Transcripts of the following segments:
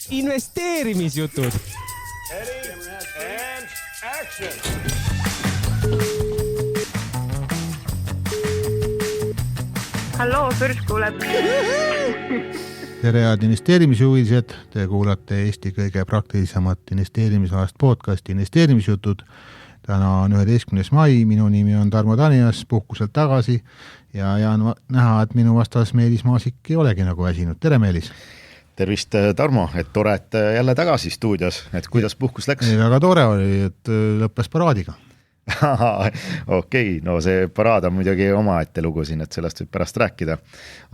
investeerimisjutud. And action. Halloo, Pürs kuuleb. Tere head investeerimishuvilised, te kuulate Eesti kõige praktilisemat investeerimisalast podcasti Investeerimisjutud. Täna on 11. mai, minu nimi on Tarmo Tanias, puhkuselt tagasi ja on näha, et minu vastas Meelis Maasik ei olegi nagu väsinud. Tere Meelis! Tervist Tarmo, et tore, et jälle tagasi stuudios, et kuidas puhkus läks? Väga tore oli, et lõppes paraadiga. Okei, no see paraad on muidugi oma ette lugu siin, et sellest võib pärast rääkida.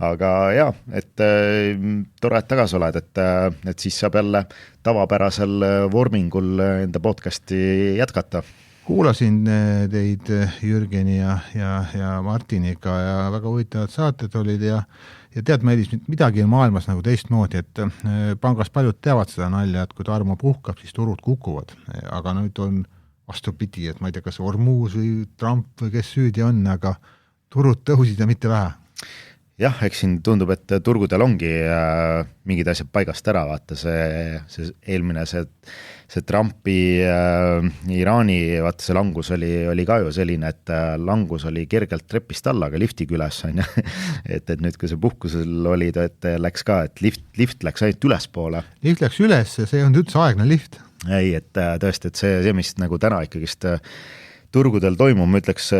Aga jah, et tore, et tagasi oled, et siis saab jälle tavapärasel vormingul enda podcasti jätkata. Kuulasin teid Jürgeni ja Martiniga ja väga huvitavad saated olid ja tead, Meelis, midagi on maailmas nagu teistmoodi, et pangas paljud teavad seda nalja, et kui Tarmo puhkab, siis turud kukuvad, aga nüüd on vastupidi, et ma ei tea, kas Ormuus või Trump või kes süüdi on, aga turud tõusid ja mitte vähe. Jah, eks siin tundub, et turgudel ongi mingid asjad paigast ära, vaata see eelmine, see Trumpi Iraani, vaata see langus oli ka ju selline, et langus oli kergelt trepist alla, aga lifti küles on. et nüüd, kui see puhkusel olid, et läks ka, et lift läks ainult ülespoole. Lift läks üles ja see on üldse aegne lift. Ei, et tõesti, et see mis nagu täna ikkagist turgudel toimub, ma ütleks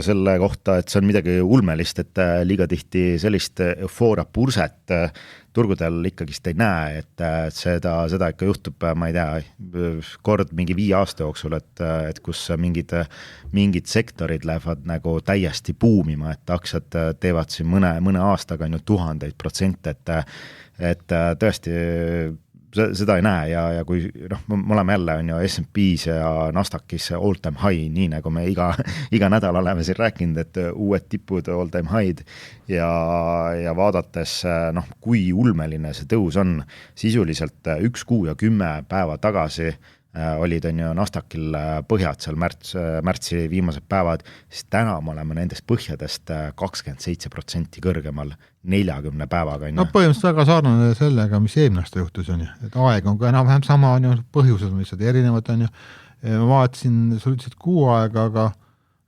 selle kohta, et see on midagi ulmelist, et liiga tihti sellist eufooria purset turgudel ikkagist ei näe, et seda ikka juhtub, ma ei tea, kord mingi 5 aasta jooksul, et kus mingid sektorid lähevad nagu täiesti puumima, et aktsiad teevad siin mõne aastaga on ju 1000%, et tõesti seda ei näe ja kui me oleme jälle on ju S&P's ja Nasdaqis all time high, nii nagu me iga nädal oleme siin rääkinud, et uued tipud all time high'd ja vaadates, kui ulmeline see tõus on, sisuliselt 1 kuu ja 10 päeva tagasi olid on ju Nasdaqil põhjad seal märtsi viimased päevad, siis täna me oleme nendest põhjadest 27% kõrgemal 40 päevaga. No põhimõtteliselt väga sarnane sellega, mis eelmine juhtus on ju, et aeg on ka enam-vähem sama on ju, põhjused on lihtsalt erinevad on ju. Ma vaatasin, sa ütlesid 6 aega,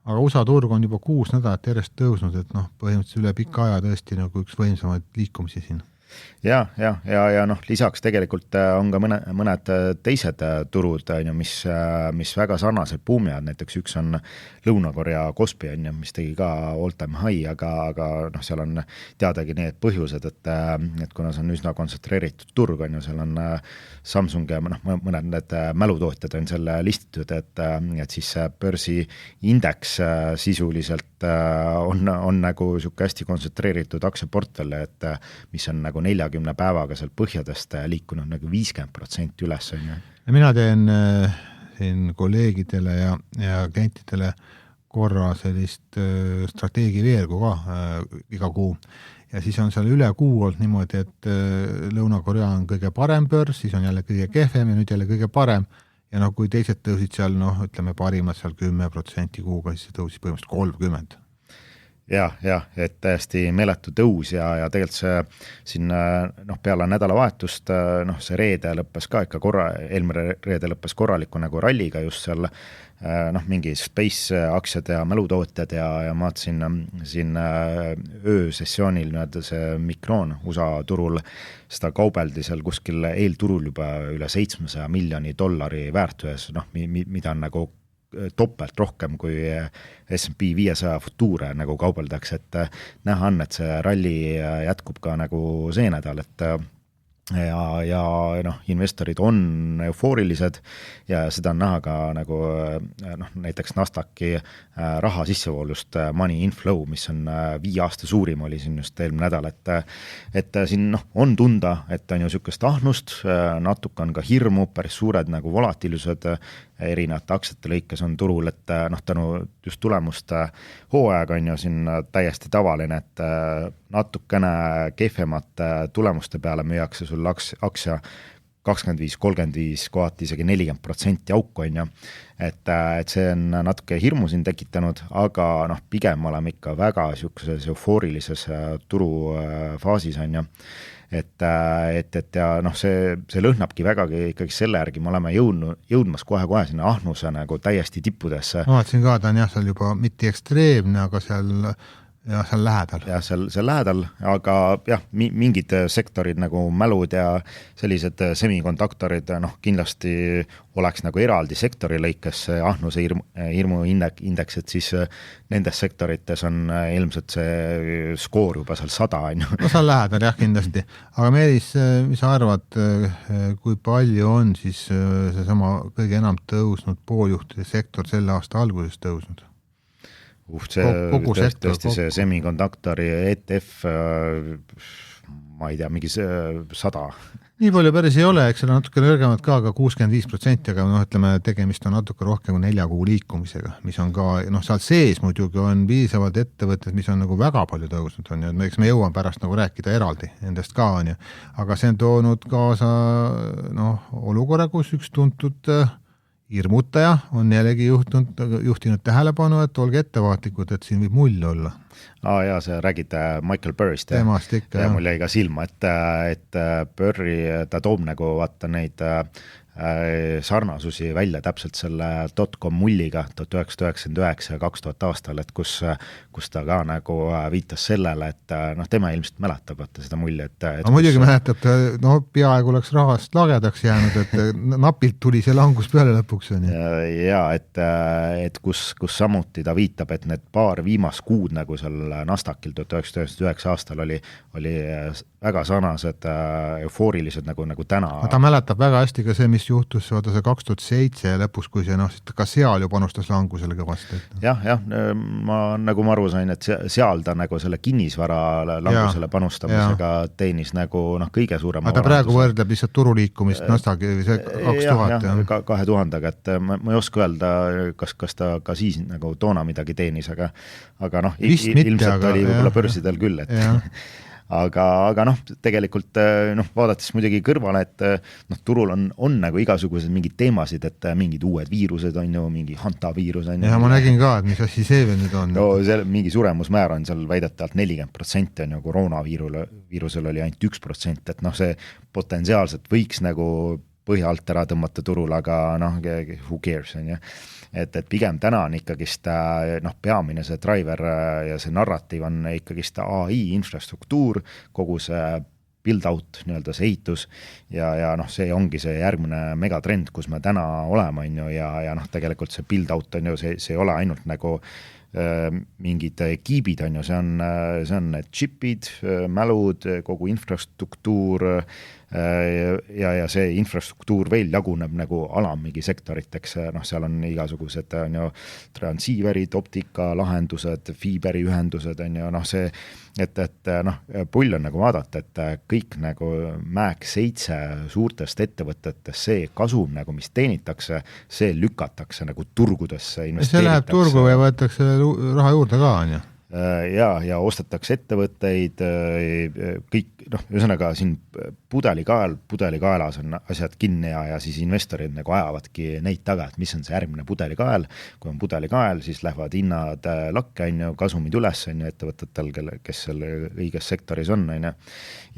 aga USA turg on juba 6 nädalat järjest tõusnud, et põhimõtteliselt üle pika aja tõesti nagu üks võimsamaid liikumisi siin. Ja lisaks tegelikult on ka mõned teised turud, mis väga sarnaselt buumivad, näiteks üks on Lõuna-Korea Kospi, mis tegi ka all time high, aga seal on teadagi need põhjused, et kuna see on üsna kontsentreeritud turg, seal on Samsung ja mõned need mälutootjad on selle listitud, et siis börsi indeks sisuliselt on nagu siuke hästi kontsentreeritud aktsiaportfel, et mis on nagu 40 päevaga seal põhjadest liikunud nagu 50% üles. Ja mina teen siin kolleegidele ja klientidele korra sellist strateegiveergu ka iga kuu. Ja siis on seal üle kuu olnud niimoodi, et Lõuna-Korea on kõige parem börs, siis on jälle kõige kehvem ja nüüd jälle kõige parem. Ja kui teised tõusid seal, ütleme parimad seal 10% kuuga, siis see tõusis põhimõtteliselt 30%. Ja, et täiesti meeletu tõus ja tegelikult see siin peale nädalavahetust, see reede lõppes ka ikka eelmine reede lõppes korraliku nagu ralliga just seal mingi space aktsiad ja mälutootjad ja ma vaatasin siin öösessioonil see Micron USA turul, seda kaubeldi seal kuskil eelturul juba üle $700 miljoni väärtuses, mida on nagu topelt rohkem kui S&P 500 futuure nagu kaubeldakse, et näha on, et see ralli jätkub ka nagu see nädal, et ja investorid on eufoorilised ja seda on näha ka nagu näiteks Nasdaqi raha sissevoolust money inflow, mis on 5 aasta suurim oli siin just eelmine nädal, et siin on tunda, et on ju sükest ahnust, natuke on ka hirmu, päris suured nagu volatiilused erinevate aktsiate lõikes on turul, et tänu just tulemuste hooajaga on ju siin täiesti tavaline, et natukene kehvemate tulemuste peale müüakse sul aktsia 25, 35, kohati isegi 40% auku, on ju. Et see on natuke hirmu siin tekitanud, aga noh, pigem oleme ikka väga siukeses eufoorilises turufaasis, on ju. Et ja noh, see lõhnabki vägagi ikkagi selle järgi, me oleme jõudmas kohe sinna ahnuse nagu täiesti tippudesse. Ma vaatasin ka, ta on jah, seal juba mitte ekstreemne, aga seal lähedal. Jah, seal lähedal, aga jah, mingid sektorid nagu mälud ja sellised semikonduktorid, noh, kindlasti oleks nagu eraldi sektori lõikes ahnuse hirmu indeks, et siis nendes sektorites on ilmselt see skoor juba seal 100, on ju. No seal lähedal jah, kindlasti. Aga Meelis, mis sa arvad, kui palju on siis seesama kõige enam tõusnud pooljuhtide sektor selle aasta alguses tõusnud? Tõesti see semikonduktori ETF, ma ei tea, mingi 100. Nii palju päris ei ole, eks seal on natuke nõrgemad ka 65%, aga noh, ütleme, tegemist on natuke rohkem kui 4 kuu liikumisega, mis on ka, noh, seal sees muidugi on piisavad ettevõtted, mis on nagu väga palju tõusnud, on ju, et eks me jõuame pärast nagu rääkida eraldi nendest ka, on ju, aga see on toonud kaasa, noh, olukorra, kus üks tuntud hirmutaja on jällegi juhtinud tähelepanu, et olge ettevaatlikud, et siin võib mull olla. Jaa, sa räägid Michael Burry'st. Temast ikka, ja mul jäi ka silma, et Burry, ta toob nagu vaata neid sarnasusi välja täpselt selle .com mulliga 1999 ja 2000 aastal, et kus ta ka nagu viitas sellele, et noh, tema ilmselt mäletab vaata seda mulli, et muidugi mäletab, no peaaegu oleks rahast lagedaks jäänud, et napilt tuli see langus peale lõpuks. Ja, et kus samuti ta viitab, et need paar viimast kuud nagu seal Nasdaqil 1999 aastal oli väga sarnased eufoorilised nagu täna. Ta mäletab väga hästi ka see, mis juhtus vaata see 2007 lõpus, kui see ka seal ju panustas langusele kõvasti. Jah, ma aru sain, et seal ta nagu selle kinnisvara langusele panustamisega teenis nagu kõige suurema. Ta praegu võrdleb lihtsalt turuliikumist Nasdaqi 2000. 2000, et ma ei oska öelda, kas ta ka siis nagu toona midagi teenis, aga noh, ilmselt oli võib-olla börsidel küll, et aga noh, tegelikult vaadates muidugi kõrvale, et noh, turul on nagu igasugused mingid teemasid, et mingid uued viirused on ju, mingi hantaviirus on ju. Ja ma nägin ka, et mis asi see veel nüüd on. No seal mingi suremusmäär on seal väidetavalt 40% on ju, koroonaviirusel oli ainult 1%, et noh, see potentsiaalselt võiks nagu põhja alt ära tõmmata turul, aga noh, who cares on ju. Et pigem täna on ikkagist peamine see driver ja see narratiiv on ikkagist AI infrastruktuur, kogu see build-out, nii-öelda see ehitus ja noh, see ongi see järgmine megatrend, kus me täna oleme, on ju, ja noh, tegelikult see build-out on ju, see ei ole ainult nagu mingid kiibid on ju, see on need chipid, mälud, kogu infrastruktuur ja see infrastruktuur veel jaguneb nagu mingi sektoriteks, noh, seal on igasugused on ju transceiverid, optika lahendused, fiiberiühendused on ju, noh see, et noh, pull on nagu vaadata, et kõik nagu Mac 7 suurtest ettevõtetest, see kasum nagu, mis teenitakse, see lükatakse nagu turgudesse, investeeritakse. See läheb turgu ja võetakse raha juurde ka, on ju? Ja ostetakse ettevõtteid, kõik, noh, ühesõnaga siin pudelikaelas on asjad kinni ja siis investorid nagu ajavadki neid taga, et mis on see järgmine pudelikael. Kui on pudelikael, siis lähevad hinnad lakke, on ju, kasumid üles on ju ettevõtetel, kes seal õiges sektoris on ju.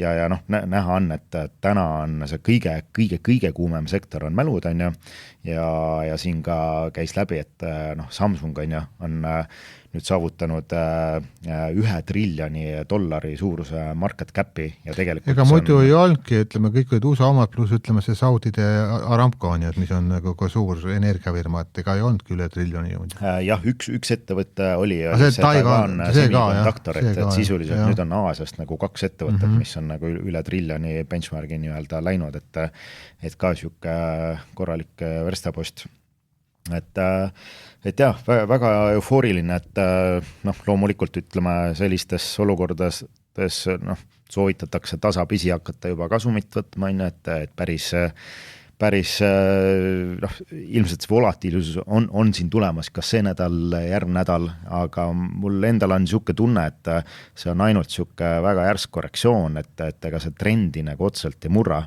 Ja noh, näha on, et täna on see kõige kuumem sektor on mälud on ju, ja siin ka käis läbi, et noh, Samsung on ju, on nüüd saavutanud $1 triljoni suuruse market cap'i ja tegelikult ega muidu ei olnudki, ütleme, kõik olid USA omad, pluss ütleme see Saudide Aramco on ju, et mis on nagu ka suur energiafirma, et ega ei olnudki $1 triljoni. Jah, üks ettevõte oli see Taiwan semikonduktor, et sisuliselt nüüd on Aasiast nagu 2 ettevõtet, mis on nagu $1 triljoni benchmarki nii-öelda läinud, et ka siuke korralik verstapost. Et jah, väga eufooriline, et noh, loomulikult ütleme sellistes olukordades noh, soovitatakse tasapisi hakata juba kasumit võtma, et päris noh, ilmselt see volatiilsus on siin tulemas kas see nädal, järgmine nädal, aga mul endal on siuke tunne, et see on ainult siuke väga järsk korrektsioon, et ega see trendi nagu otseselt ei murra.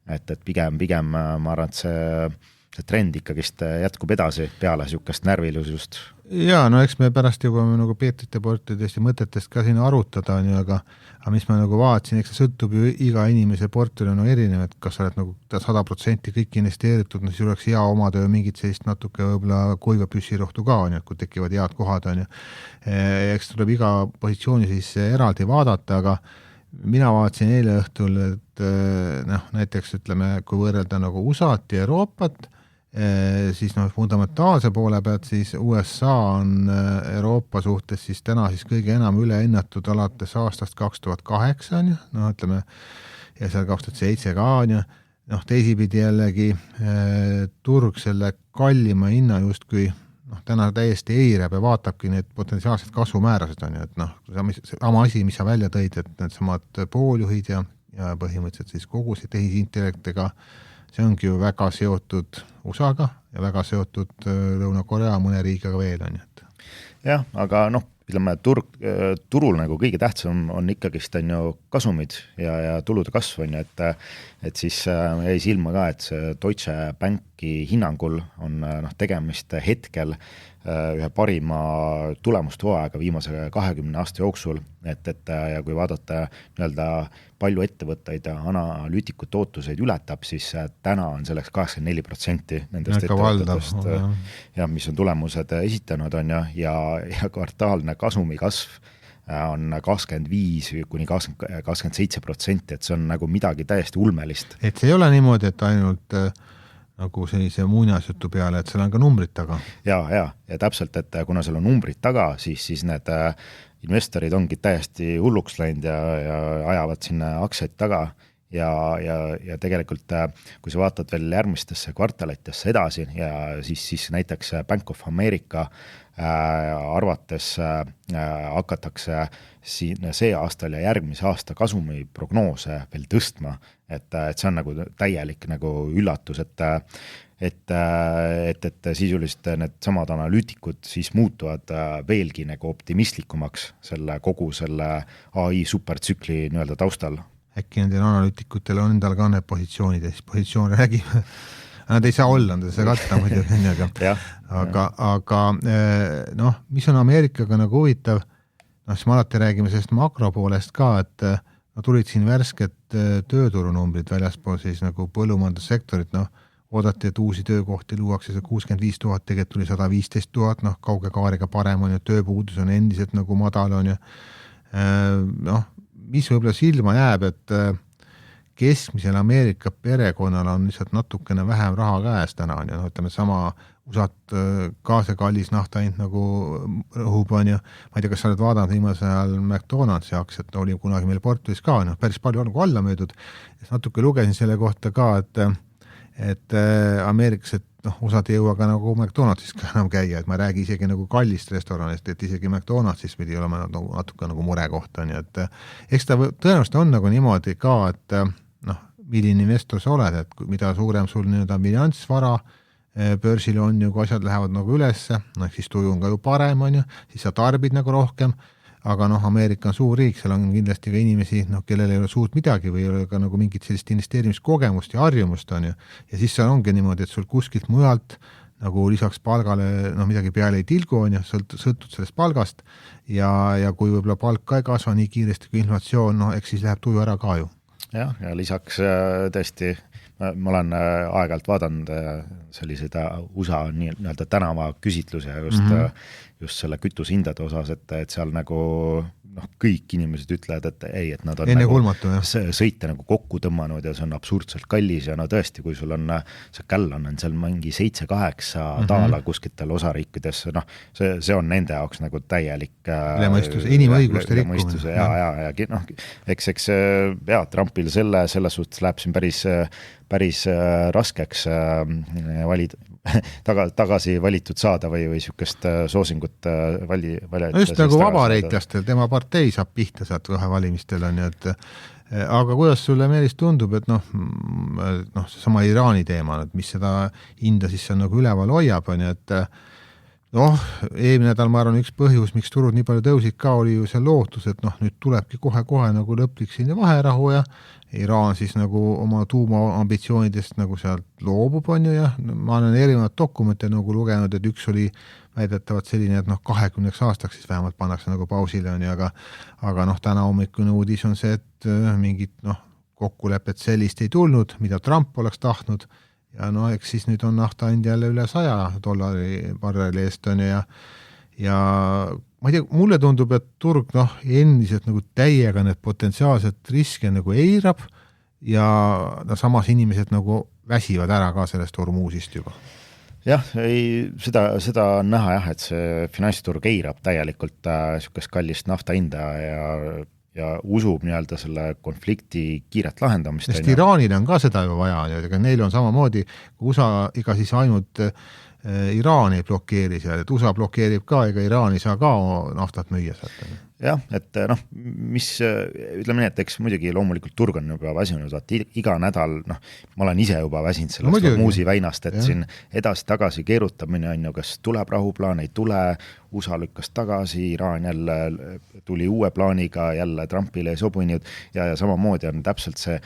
et pigem ma arvan, et see trend ikkagist jätkub edasi peale niisugust närvilusust. Jaa, no eks me pärast juba nagu Peetrite portidest ja mõtetest ka siin arutada on ju, aga mis ma nagu vaatasin, eks see sõltub ju iga inimese portfell on erinev, et kas sa oled nagu 100% kõik investeeritud, siis oleks hea omada ju mingit sellist natuke võib-olla kuiva püssirohtu ka on ju, kui tekivad head kohad on ju. Eks tuleb iga positsiooni siis eraldi vaadata, aga mina vaatasin eile õhtul, et näiteks ütleme, kui võrrelda nagu USA-t ja Euroopat, siis fundamentaalse poole pealt siis USA on Euroopa suhtes siis täna siis kõige enam üle hinnatud alates aastast 2008 on ju, ütleme, ja seal 2007 ka on ju, teisipidi jällegi turg selle kallima hinna justkui täna täiesti eirab ja vaatabki need potentsiaalsed kasvumäärasid on ju, et sama asi, mis sa välja tõid, et need samad pooljuhid ja põhimõtteliselt siis kogu see tehisintellektiga, see ongi ju väga seotud USA-ga ja väga seotud Lõuna-Korea mõne riigiga veel on ju. Jah, aga ütleme, turul nagu kõige tähtsam on ikkagist on ju kasumid ja tulude kasv on ju, et siis jäi silma ka, et see Deutsche Banki hinnangul on tegemist hetkel ühe parima tulemust hooaega viimase 20 aasta jooksul, et ja kui vaadata nii-öelda palju ettevõtteid ja analüütikute ootuseid ületab, siis täna on selleks 84% nendest ettevõtetest, ja mis on tulemused esitanud on ja kvartaalne kasumi kasv on 25 kuni 27%, et see on nagu midagi täiesti ulmelist. Et see ei ole niimoodi, et ainult nagu sellise muinasjutu peale, et seal on ka numbrid taga. Ja täpselt, et kuna seal on numbrid taga, siis need investorid ongi täiesti hulluks läinud ja ajavad sinna aktsiaid taga ja tegelikult, kui sa vaatad veel järgmistesse kvartalitesse edasi ja siis näiteks Bank of America arvates hakatakse siin see aastal ja järgmise aasta kasumi prognoose veel tõstma, et see on nagu täielik nagu üllatus, et sisuliselt need samad analüütikud siis muutuvad veelgi nagu optimistlikumaks kogu selle AI supertsükli nii-öelda taustal. Äkki nendel analüütikutel on endal ka need positsioonid ja siis positsioone räägime. Nad ei saa olla, nad ei saa katta muidugi, aga mis on Ameerikaga nagu huvitav, siis me alati räägime sellest makropoolest ka, et tulid siin värsked tööturunumbrid väljaspool siis nagu põllumajandussektorit, oodati, et uusi töökohti luuakse 65 000, tegelikult tuli 115 000, kauge kaariga parem on ju, tööpuudus on endiselt nagu madal on ju, mis võib-olla silma jääb, et keskmisel Ameerika perekonnal on lihtsalt natukene vähem raha käes täna on ju, ütleme sama USA-t ka see kallis naftahind nagu rõhub on ju, ma ei tea, kas sa oled vaadanud viimase ajal McDonaldsi aktsiat, oli kunagi meil portfellis ka, päris palju on nagu alla möödud, natuke lugesin selle kohta ka, et Ameerikas, et osad ei jõua ka nagu McDonaldsis ka enam käia, et ma ei räägi isegi nagu kallist restoranist, et isegi McDonaldsis pidi olema natuke nagu murekoht on ju, et eks ta tõenäoliselt on nagu niimoodi ka, et milline investor sa oled, et mida suurem sul nii-öelda bilanssvara börsil on ju, kui asjad lähevad nagu ülesse, siis tuju on ka ju parem on ju, siis sa tarbid nagu rohkem, aga Ameerika on suur riik, seal on kindlasti ka inimesi, kellel ei ole suurt midagi või ei ole ka nagu mingit sellist investeerimiskogemust ja harjumust on ju, ja siis seal ongi niimoodi, et sul kuskilt mujalt nagu lisaks palgale midagi peale ei tilgu on ju, sõltud sellest palgast ja kui võib-olla palk ka ei kasva nii kiiresti kui inflatsioon, eks siis läheb tuju ära ka ju. Ja lisaks tõesti, ma olen aeg-ajalt vaadanud selliseid USA nii-öelda tänava küsitluse just selle kütusehindade osas, et seal nagu kõik inimesed ütlevad, et ei, et nad on enne nagu kulmatu, sõite nagu kokku tõmmanud ja see on absurdselt kallis ja tõesti, kui sul on see Callan on seal mingi 7-8 taala kuskitel osariikides, see on nende jaoks nagu täielik inimõiguste rikkumine. Ja eks Trumpil selles suhtes läheb siin päris raskeks valida tagasi valitud saada või niisugust soosingut just nagu vabariiklastel, tema partei saab pihta saad vahevalimistel on ju, et aga kuidas sulle Meelis tundub, et see sama Iraani teema, et mis seda hinda siis on nagu üleval hoiab on ju, et Noh, eelmine nädal ma arvan, üks põhjus, miks turud nii palju tõusid ka, oli ju see lootus, et noh, nüüd tulebki kohe-kohe nagu lõplik siin vaherahu ja Iraan siis nagu oma tuumaambitsioonidest nagu sealt loobub, on ju, ja ma olen erinevad dokumente nagu lugenud, et üks oli väidetavalt selline, et noh, 20 aastaks siis vähemalt pannakse nagu pausile, on ju, aga noh, täna hommikune uudis on see, et mingit noh, kokkulepet sellist ei tulnud, mida Trump oleks tahtnud, ja no eks siis nüüd on nafta hind jälle üle $100 barreli eest on ja ma ei tea, mulle tundub, et turg noh, endiselt nagu täiega need potentsiaalset riske nagu eirab ja no, samas inimesed nagu väsivad ära ka sellest Hormuzist juba. Jah, seda on näha jah, et see finantsturg eirab täielikult niisugust kallist nafta hinda ja usub nii-öelda selle konflikti kiiret lahendamist. Sest Iraanil on ka seda juba vaja, ega neil on samamoodi, kui USA ega siis ainult Iraani blokeeris ja et USA blokeerib ka, ega Iraani saa ka naftat müüa sealt. Jah, et noh, ütleme nii, et eks muidugi loomulikult turg on juba väsinud, vaat iga nädal, noh, ma olen ise juba väsinud sellest Hormuzi väinast, et siin edasi-tagasi keerutamine on ju, kas tuleb rahuplaan, ei tule, USA lükkas tagasi, Iraan jälle tuli uue plaaniga, jälle Trumpile ei sobinud ja samamoodi on täpselt see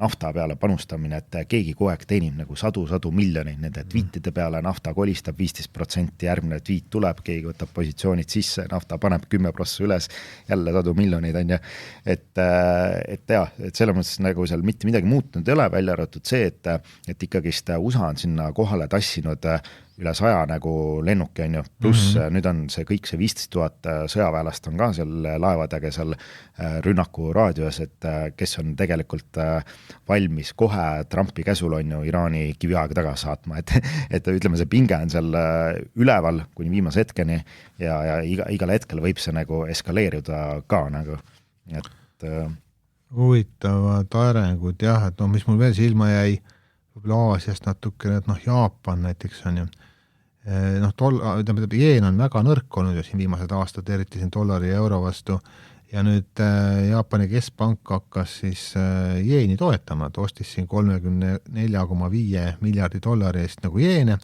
nafta peale panustamine, et keegi kogu aeg teenib nagu sadu miljoneid nende tweetide peale, nafta kolistab 15%, järgmine tweet tuleb, keegi võtab positsioonid sisse, nafta paneb 10% üles, jälle sadu miljoneid on ja et selles mõttes nagu seal mitte midagi muutunud ei ole, välja arvatud see, et ikkagist USA on sinna kohale tassinud üle 100 nagu lennuki on ju, pluss nüüd on see kõik see 15 000 sõjaväelast on ka seal laevadega seal rünnaku raadios, et kes on tegelikult valmis kohe Trumpi käsul on ju Iraani kiviaega tagasi saatma, et ütleme, see pinge on seal üleval kuni viimase hetkeni ja igal hetkel võib see nagu eskaleeruda ka nagu, et huvitavad arengud jah, et noh, mis mul veel silma jäi, võib-olla Aasiast natukene, et noh, Jaapan näiteks on ju, noh, jeen on väga nõrk olnud ju siin viimased aastad, eriti siin dollari ja euro vastu ja nüüd Jaapani keskpank hakkas siis jeeni toetama, et ostis siin $34.5 miljardi eest nagu jeene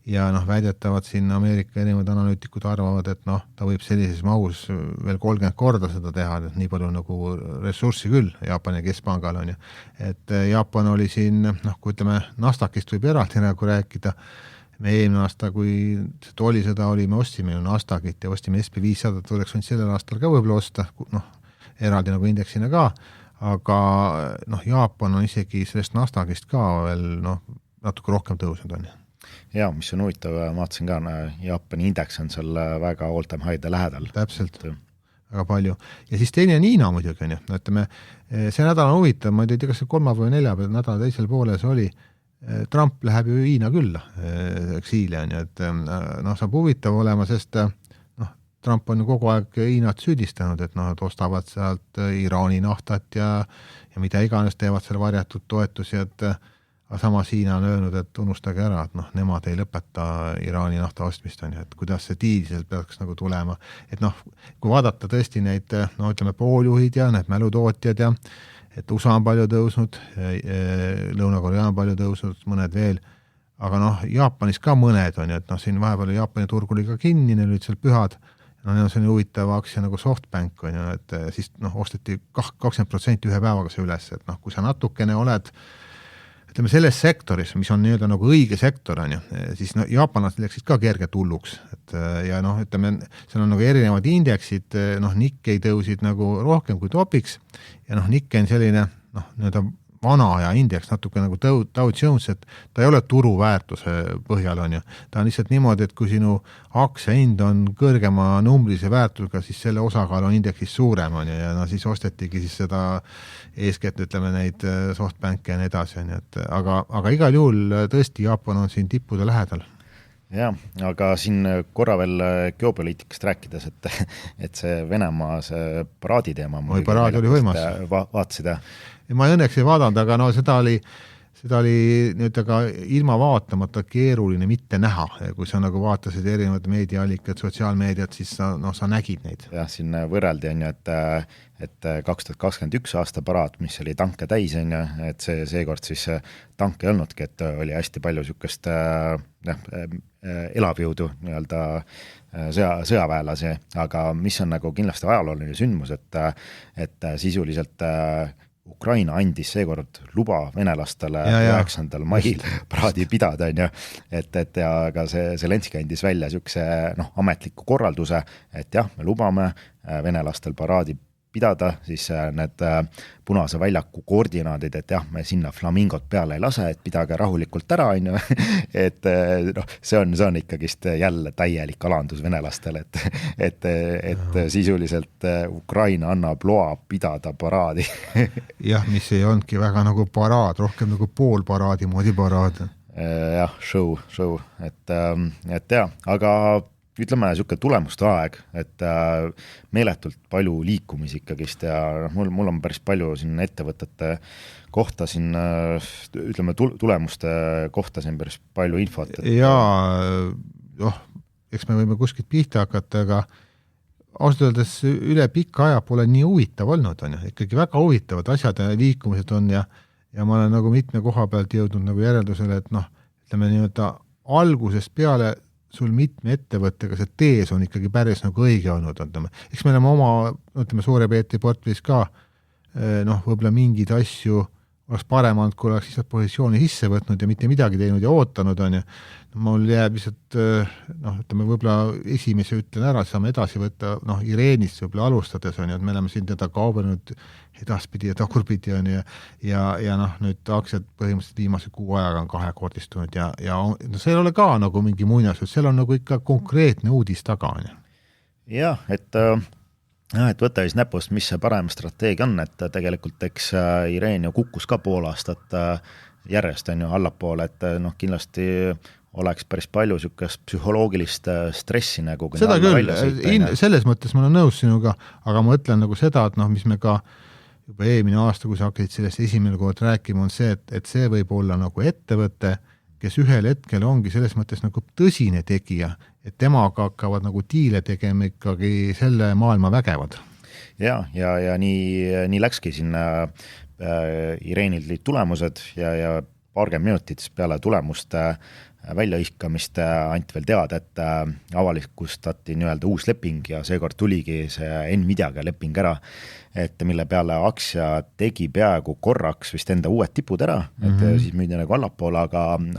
ja noh, väidetavad siin Ameerika erinevad analüütikud arvavad, et noh, ta võib sellises mahus veel 30 korda seda teha, et nii palju nagu ressurssi küll Jaapani keskpangal on ju, et Jaapan oli siin, noh, kui ütleme, Nasdaqist võib eraldi nagu rääkida, me eelmine aasta, kui see tolisõda oli, me ostsime ju Nasdaqit ja ostime SP500, oleks võinud sellel aastal ka võib-olla osta, noh, eraldi nagu indeksina ka, aga noh, Jaapan on isegi sellest Nasdaqist ka veel noh, natuke rohkem tõusnud on ju. Ja, mis on huvitav, ma vaatasin ka, Jaapani indeks on seal väga all-time high'de lähedal. Täpselt, väga palju. Ja siis teine on Hiina muidugi on ju, ütleme, see nädal on huvitav, ma ei tea, kas see 3. või 4. nädala teisel poole see oli, Trump läheb ju Hiina külla eksiili on ju, et noh, saab huvitav olema, sest noh, Trump on ju kogu aeg Hiinat süüdistanud, et noh, et ostavad sealt Iraani naftat ja mida iganes teevad seal varjatud toetusi, et aga samas Hiina on öelnud, et unustage ära, et noh, nemad ei lõpeta Iraani nafta ostmist on ju, et kuidas see diiliselt peaks nagu tulema, et noh, kui vaadata tõesti neid, no ütleme, pooljuhid ja need mälutootjad ja et USA on palju tõusnud, Lõuna-Korea on palju tõusnud, mõned veel, aga noh, Jaapanis ka mõned on ju, et noh, siin vahepeal Jaapani turg oli ka kinni, neil olid seal pühad, no neil on selline huvitav aktsia nagu SoftBank on ju, et siis noh, osteti 20% ühe päevaga see üles, et noh, kui sa natukene oled ütleme selles sektoris, mis on nii-öelda nagu õige sektor on ju, siis no, jaapanlased läksid ka kergelt hulluks, et ja noh, ütleme, seal on nagu erinevad indeksid, noh, Nikkei tõusid nagu rohkem kui topiks ja noh, Nikkei on selline noh, nii-öelda vana aja indeks, natuke nagu Dow Jones, et ta ei ole turuväärtuse põhjal on ju, ta on lihtsalt niimoodi, et kui sinu aktsiahind on kõrgema numbrilise väärtusega, siis selle osakaal on indeksis suurem on ju, ja no siis ostetigi siis seda eeskätt ütleme neid SoftBanke ja nii edasi on ju, et aga igal juhul tõesti Jaapan on siin tippude lähedal. Ja, aga siin korra veel geopoliitikast rääkides, et see Venemaa see paraadi teema paraad oli võimas. Vaatasid, ma õnneks ei vaadanud, aga no seda oli seda oli nüüd aga ilma vaatamata keeruline mitte näha, kui sa nagu vaatasid erinevad meediaallikad, sotsiaalmeediat, siis sa nägid neid. Jah, siin võrreldi on ju, et 2021 aasta paraad, mis oli tanke täis on ju, et seekord siis tanke ei olnudki, et oli hästi palju niisugust elavjõudu nii-öelda sõjaväelasi, aga mis on nagu kindlasti ajalooline sündmus, et sisuliselt Ukraina andis seekord luba venelastele 9. mail paraadi pidada, on ju, et ja ka see Zelenski andis välja niisuguse ametliku korralduse, et jah, me lubame venelastel paraadi pidada, siis need Punase väljaku koordinaadid, et jah, me sinna flamingot peale ei lase, et pidage rahulikult ära, on ju, et see on ikkagist jälle täielik alandus venelastele, et sisuliselt Ukraina annab loa pidada paraadi. Jah, mis ei olnudki väga nagu paraad, rohkem nagu pool paraadi moodi paraad. Jah, show, et jah, aga ütleme niisugune tulemuste aeg, et meeletult palju liikumisi ikkagist ja mul on päris palju siin ettevõtete kohta siin, ütleme tulemuste kohta siin päris palju infot. Ja eks me võime kuskilt pihta hakata, aga ausalt öeldes üle pikka aja pole nii huvitav olnud, on ju, ikkagi väga huvitavad asjad ja liikumised on ja ma olen nagu mitme koha pealt jõudnud nagu järeldusele, et ütleme nii-öelda algusest peale sul mitme ettevõttega see tees on ikkagi päris nagu õige olnud, ütleme. Eks me oleme oma, ütleme, Suure Peetri portfellis ka võib-olla mingeid asju oleks parem olnud, kui oleks lihtsalt positsiooni sisse võtnud ja mitte midagi teinud ja ootanud, on ju. Mul jääb lihtsalt, ütleme, võib-olla esimese ütlen ära, saame edasi võtta, Irenist võib-olla alustades, on ju, et me oleme siin teda kaubenud edaspidi ja tagurpidi, on ju, ja nüüd aktsiad põhimõtteliselt viimase 6 ajaga on 2-kordistunud ja see ei ole ka nagu mingi muinasjutt, seal on nagu ikka konkreetne uudis taga, on ju. Jah, et võtta siis näpust, mis see parem strateegia on, et tegelikult eks Ireen ju kukkus ka pool aastat järjest on ju allapoole, et kindlasti oleks päris palju niisugust psühholoogilist stressi nagu seda küll, selles mõttes ma olen nõus sinuga, aga ma ütlen nagu seda, et mis me ka juba eelmine aasta, kui sa hakkasid sellest esimene kord rääkima, on see, et see võib olla nagu ettevõte, kes ühel hetkel ongi selles mõttes nagu tõsine tegija, et temaga hakkavad nagu diile tegema ikkagi selle maailma vägevad. Ja nii läkski sinna Ireenilt liit tulemused ja paarkümmend minutit peale tulemuste väljaihkamist anti veel teada, et avalikustati nii-öelda uus leping ja seekord tuligi see Nvidiaga leping ära, et mille peale aktsia tegi peaaegu korraks vist enda uued tipud ära, et siis müüdi nagu allapoole,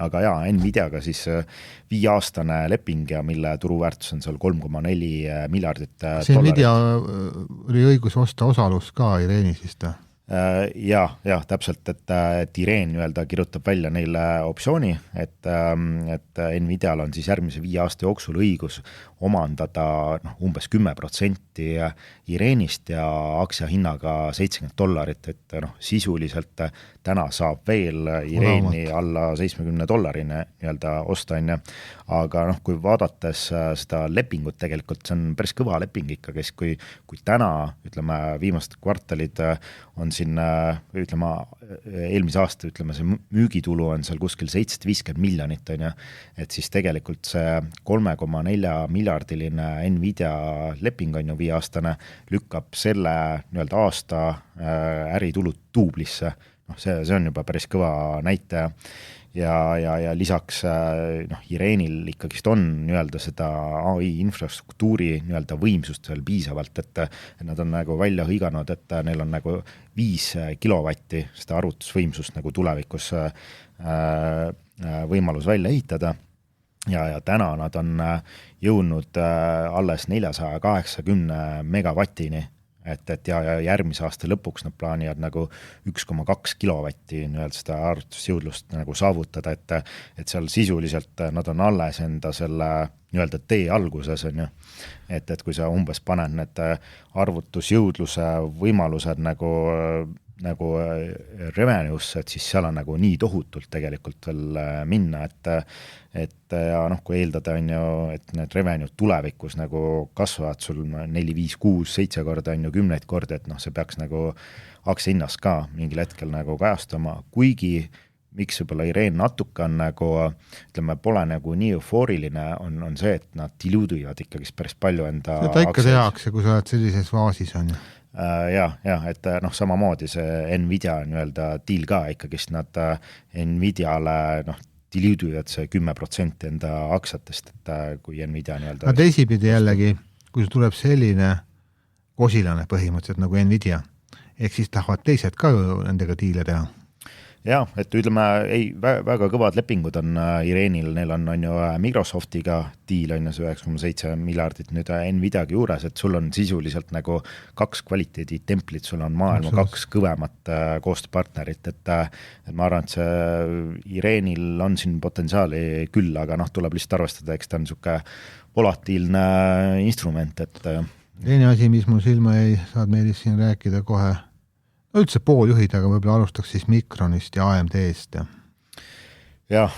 aga Nvidiaga siis 5-aastane leping ja mille turuväärtus on seal 3,4 miljardit dollarit. See Nvidia oli õigus osta osalust ka Ireenis vist? Ja täpselt, et Ireen nii-öelda kirjutab välja neile optsiooni, et Nvidial on siis järgmise 5 aasta jooksul õigus omandada umbes 10% Ireenist ja aktsia hinnaga $70, et sisuliselt täna saab veel Ireeni alla $70 nii-öelda osta, aga kui vaadates seda lepingut tegelikult, see on päris kõva leping ikkagi, kui täna, ütleme, viimased kvartalid on siin, ütleme, eelmise aasta, ütleme, see müügitulu on seal kuskil 750 miljonit, on ju, et siis tegelikult see 3,4 miljardiline Nvidia leping on ju 5-aastane, lükkab selle nii-öelda aasta äritulud duublisse. See on juba päris kõva näitaja ja lisaks Ireenil ikkagist on nii-öelda seda AI infrastruktuuri nii-öelda võimsust veel piisavalt, et nad on nagu välja hõiganud, et neil on nagu 5 kilovatti seda arvutusvõimsust nagu tulevikus võimalus välja ehitada ja täna nad on jõudnud alles 480 megavatini, et järgmise aasta lõpuks nad plaanivad nagu 1,2 kilovatti nii-öelda seda arvutusjõudlust nagu saavutada, et seal sisuliselt nad on alles enda selle nii-öelda tee alguses, on ju. Et kui sa umbes paned need arvutusjõudluse võimalused nagu revenue'sse, et siis seal on nagu nii tohutult tegelikult veel minna, et kui eeldada on ju, et need revenue'd tulevikus nagu kasvavad sul 4, 5, 6, 7 korda on ju 10 korda, et see peaks nagu aktsiahinnas ka mingil hetkel nagu kajastama, kuigi miks võib-olla Irene natuke on nagu, ütleme, pole nagu nii eufooriline, on see, et nad diluudivad ikkagi päris palju enda seda ikka tehakse, kui sa oled sellises faasis on ju. Et samamoodi see Nvidia nii-öelda deal ka ikkagist nad Nvidiale diluudivad see 10% enda aktsiatest, et kui Nvidia nii-öelda teisipidi jällegi, kui see tuleb selline kosilane põhimõtteliselt nagu Nvidia, ehk siis tahavad teised ka nendega diile teha. Jah, et ütleme, väga kõvad lepingud on Irenil, neil on ju Microsoftiga diil on ju see 9,7 miljardit nüüd Nvidiagi juures, et sul on sisuliselt nagu 2 kvaliteeditemplit, sul on maailma 2 kõvemat koostööpartnerit, et ma arvan, et see Irenil on siin potentsiaali küll, aga tuleb lihtsalt arvestada, eks ta on niisugune volatiilne instrument, et teine asi, mis mul silma jäi, saad Meelis siin rääkida kohe, üldse pooljuhid, aga võib-olla alustaks siis Micronist ja AMD-st. Jah,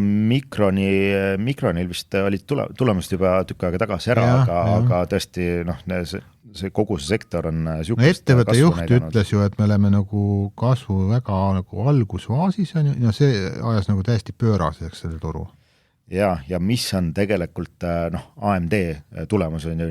Micronil vist olid tulemust juba tükk aega tagasi ära, aga tõesti, see kogu see sektor on ettevõtte juht ütles ju, et me oleme nagu kasvu väga nagu algusfaasis on ju, ja see ajas nagu täiesti pööraseks selle turu. Ja mis on tegelikult AMD tulemus on ju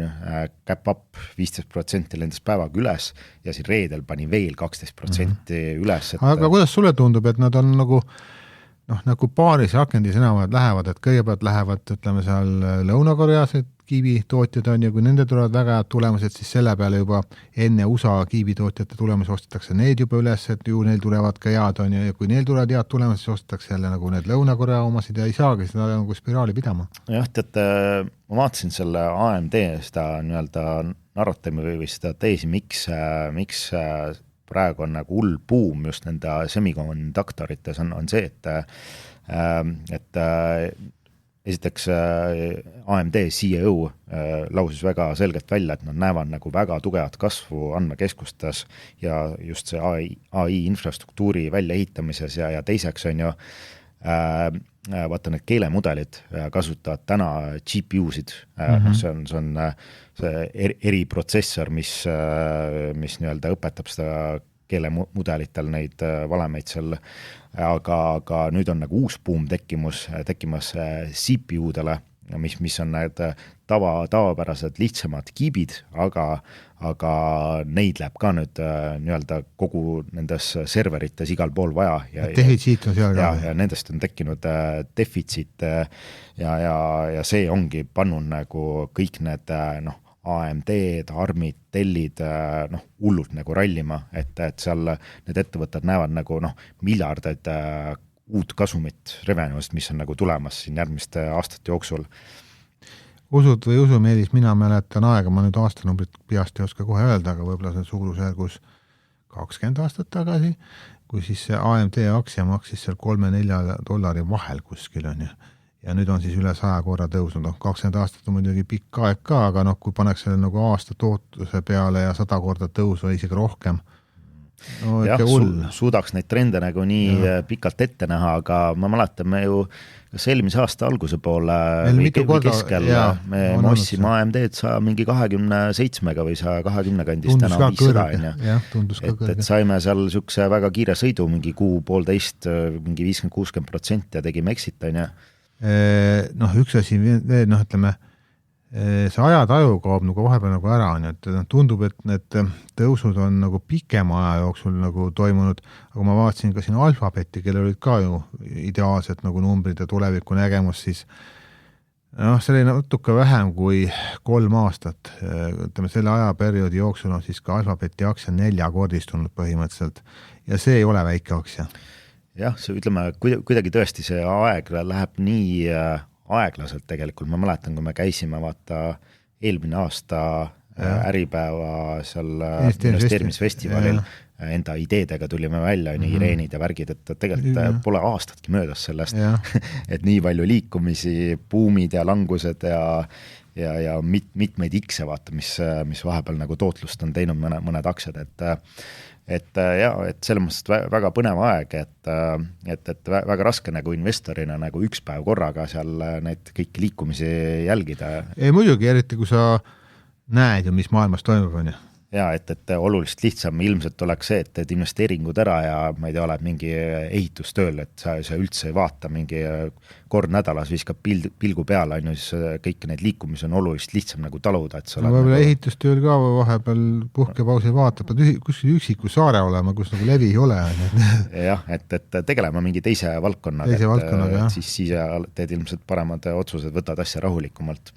cap up 15% lendas päevaga üles ja siin reedel pani veel 12% üles. Aga kuidas sulle tundub, et nad on nagu paaris rakendis enamad lähevad, et kõigepealt lähevad, ütleme seal Lõuna-Koreas, et kiibitootjad on ja kui nende tulevad väga head tulemused, siis selle peale juba enne USA kiibitootjate tulemusi ostetakse need juba üles, et ju neil tulevad ka head on ja kui neil tulevad head tulemused, siis ostetakse jälle nagu need Lõuna-Korea omasid ja ei saagi seda nagu spiraali pidama. Jah, ma vaatasin selle AMD seda nii-öelda narratiivi või seda teesi, miks praegu on nagu hull buum just nende semikonduktorites on see, et esiteks AMD CEO lausis väga selgelt välja, et nad näevad nagu väga tugevat kasvu andmekeskustes ja just see AI infrastruktuuri väljaehitamises ja teiseks on ju vaata need keelemudelid kasutavad täna GPU-sid, see on see eriprotsessor, mis nii-öelda õpetab seda keelemudelitel neid valemeid seal, aga nüüd on nagu uus buum tekkimas CPU-dele, mis on need tavapärased lihtsamad kiibid, aga neid läheb ka nüüd nii-öelda kogu nendes serverites igal pool vaja. Defitsiit on seal ka. Ja nendest on tekkinud defitsiit ja see ongi pannud nagu kõik need AMD-d, ARM-id, Dellid hullult nagu rallima, et seal need ettevõtted näevad nagu miljardeid uut kasumit revenue'st, mis on nagu tulemas siin järgmiste aastate jooksul. Usud või usu, Meelis, mina mäletan aega, ma nüüd aastanumbrit peast ei oska kohe öelda, aga võib-olla see suurusjärgus 20 aastat tagasi, kui siis see AMD aktsia maksis seal $3-4 vahel kuskil on ju. Ja nüüd on siis üle 100 korra tõusnud, 20 aastat on muidugi pikk aeg ka, aga kui paneks selle nagu aasta tootluse peale ja 100 korda tõusu või isegi rohkem, jah, suudaks neid trende nagu nii pikalt ette näha, aga ma mäletan, me ju kas eelmise aasta alguse poole või keskel me ostsime AMD-d mingi 27-ga või 120 kandist täna 500 et saime seal niisuguse väga kiire sõidu, mingi kuu-poolteist, mingi 50-60% ja tegime exit, on ju. Üks asi veel, ütleme, see ajataju kaob nagu vahepeal nagu ära, et tundub, et need tõusud on nagu pikema aja jooksul nagu toimunud, aga ma vaatasin ka siin Alphabeti, kellel olid ka ju ideaalsed nagu numbrid ja tuleviku nägemus, siis see oli natuke vähem kui 3 aastat, ütleme, selle ajaperioodi jooksul on siis ka Alphabeti aktsia 4-kordistunud põhimõtteliselt ja see ei ole väike aktsia. Jah, see ütleme, kuidagi tõesti see aeg läheb nii aeglaselt tegelikult, ma mäletan, kui me käisime vaata eelmine aasta Äripäeva seal investeerimisfestivalil, enda ideedega tulime välja, nii Irenid ja värgid, et tegelikult pole aastatki möödas sellest, et nii palju liikumisi, buumid ja langused ja mitmeid X-e vaata, mis vahepeal nagu tootlust on teinud mõned aktsiad, et selles mõttes väga põnev aeg, et väga raske nagu investorina nagu üks päev korraga seal neid kõiki liikumisi jälgida. Ei muidugi, eriti kui sa näed ju, mis maailmas toimub, on ju. ja et oluliselt lihtsam ilmselt oleks see, et teed investeeringud ära ja ma ei tea, oled mingi ehitustööl, et sa üldse ei vaata, mingi kord nädalas viskab pilgu peale, on ju, siis kõik need liikumisi on oluliselt lihtsam nagu taluda, et sa oled võib-olla nagu... ehitustööl ka vahepeal puhkepausi vaatab, kuskil üksiku saare olema, kus nagu levi ei ole. jah, et tegelema mingi teise valdkonnaga, et siis teed ilmselt paremad otsused, võtad asja rahulikumalt.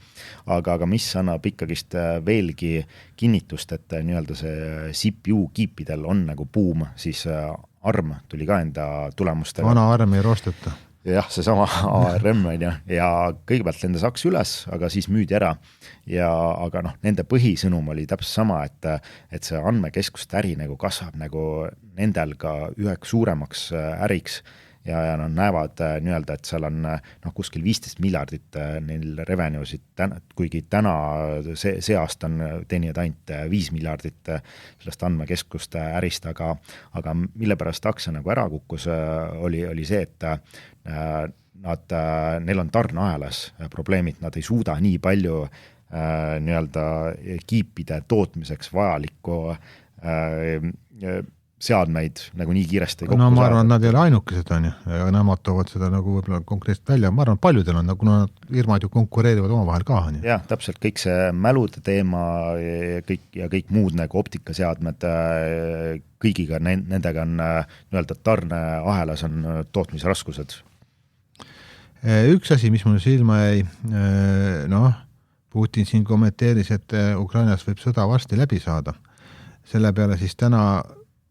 Aga mis annab ikkagist veelgi kinnitust, et nii-öelda see CPU kiipidel on nagu buum, siis ARM tuli ka enda tulemustega. Vana ARM ei rosteta. Jah, see sama ARM on ja kõigepealt lendas aks üles, aga siis müüdi ära. Aga nende põhisõnum oli täpselt sama, et see andmekeskuste äri nagu kasvab nagu nendel ka üheks suuremaks äriks ja nad näevad nii-öelda, et seal on kuskil 15 miljardit neil revenuesid, kuigi täna see aasta on teeninud ainult 5 miljardit sellest andmekeskuste ärist, aga mille pärast aktsia nagu ära kukkus, oli see, et neil on tarneahelas probleemid, nad ei suuda nii palju nii-öelda kiipide tootmiseks vajalikku seadmeid nagu nii kiiresti kokku ma arvan, nad ei ole ainukesed, on ju, ja nemad toovad seda nagu võib-olla konkreetselt välja, ma arvan, paljudel on, kuna nad firmad ju konkureerivad omavahel ka, on ju. Jah, täpselt, kõik see mälude teema ja kõik muud nagu optikaseadmed, kõigiga nendega on nii-öelda tarneahelas on tootmisraskused. Üks asi, mis mulle silma jäi, Putin siin kommenteeris, et Ukrainas võib sõda varsti läbi saada. Selle peale siis täna